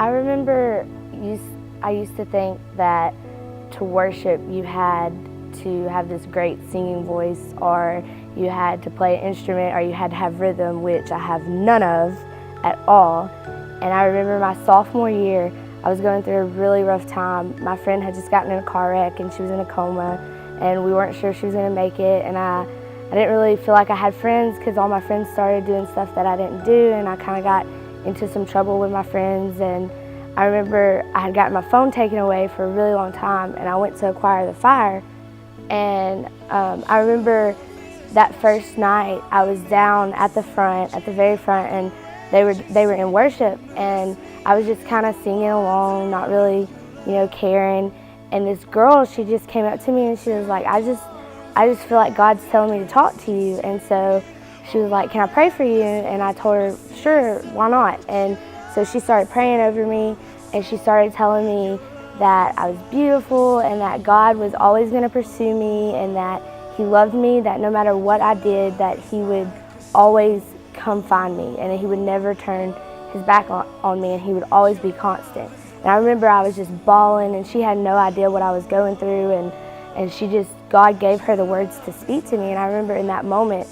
I remember I used to think that to worship you had to have this great singing voice, or you had to play an instrument, or you had to have rhythm, which I have none of at all. And I remember my sophomore year, I was going through a really rough time. My friend had just gotten in a car wreck and she was in a coma, and we weren't sure if she was going to make it. And I didn't really feel like I had friends because all my friends started doing stuff that I didn't do, and I kind of got into some trouble with my friends. And I remember I had gotten my phone taken away for a really long time, and I went to acquire the fire. And I remember that first night I was down at the front, at the very front, and they were in worship, and I was just kind of singing along, not really, caring. And this girl, she just came up to me and she was like, I just feel like God's telling me to talk to you. And so she was like, can I pray for you? And I told her, sure, why not? And so she started praying over me, and she started telling me that I was beautiful and that God was always going to pursue me, and that He loved me, that no matter what I did, that He would always come find me, and that He would never turn His back on me, and He would always be constant. And I remember I was just bawling, and she had no idea what I was going through, and God gave her the words to speak to me. And I remember in that moment,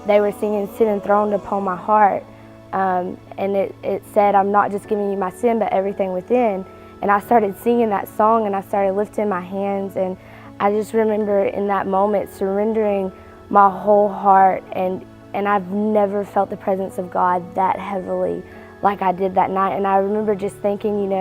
they were singing "Sit Enthroned Upon My Heart," and it said, I'm not just giving you my sin, but everything within. And I started singing that song, and I started lifting my hands, and I just remember in that moment surrendering my whole heart, and I've never felt the presence of God that heavily like I did that night. And I remember just thinking,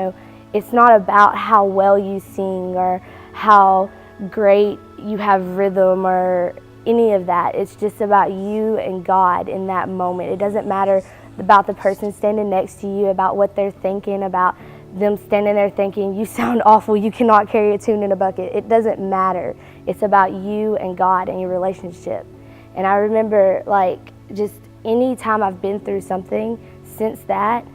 it's not about how well you sing or how great you have rhythm or any of that. It's just about you and God in that moment. It doesn't matter about the person standing next to you, about what they're thinking, about them standing there thinking, you sound awful, you cannot carry a tune in a bucket. It doesn't matter. It's about you and God and your relationship. And I remember, just any time I've been through something since that,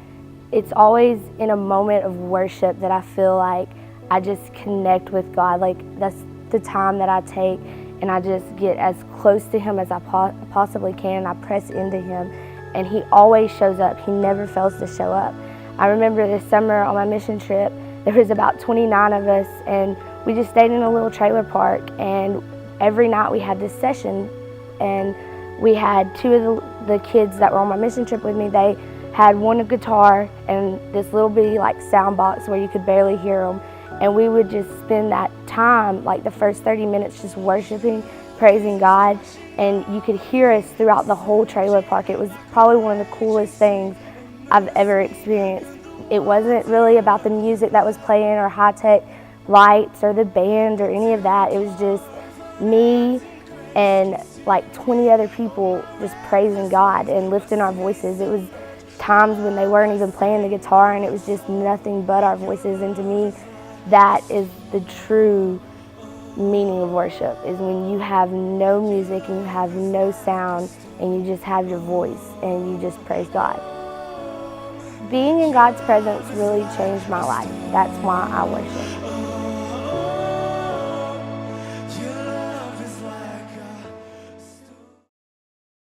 it's always in a moment of worship that I feel like I just connect with God. That's the time that I take, and I just get as close to Him as I possibly can, and I press into Him, and He always shows up. He never fails to show up. I remember this summer on my mission trip, there was about 29 of us, and we just stayed in a little trailer park, and every night we had this session, and we had two of the kids that were on my mission trip with me. They had one guitar and this little bitty sound box where you could barely hear them, and we would just spend that time, the first 30 minutes, just worshiping, praising God, and you could hear us throughout the whole trailer park. It was probably one of the coolest things I've ever experienced. It wasn't really about the music that was playing or high-tech lights or the band or any of that. It was just me and 20 other people just praising God and lifting our voices. It was times when they weren't even playing the guitar, and it was just nothing but our voices. And to me, that is the true meaning of worship, is when you have no music and you have no sound and you just have your voice and you just praise God. Being in God's presence really changed my life. That's why I worship.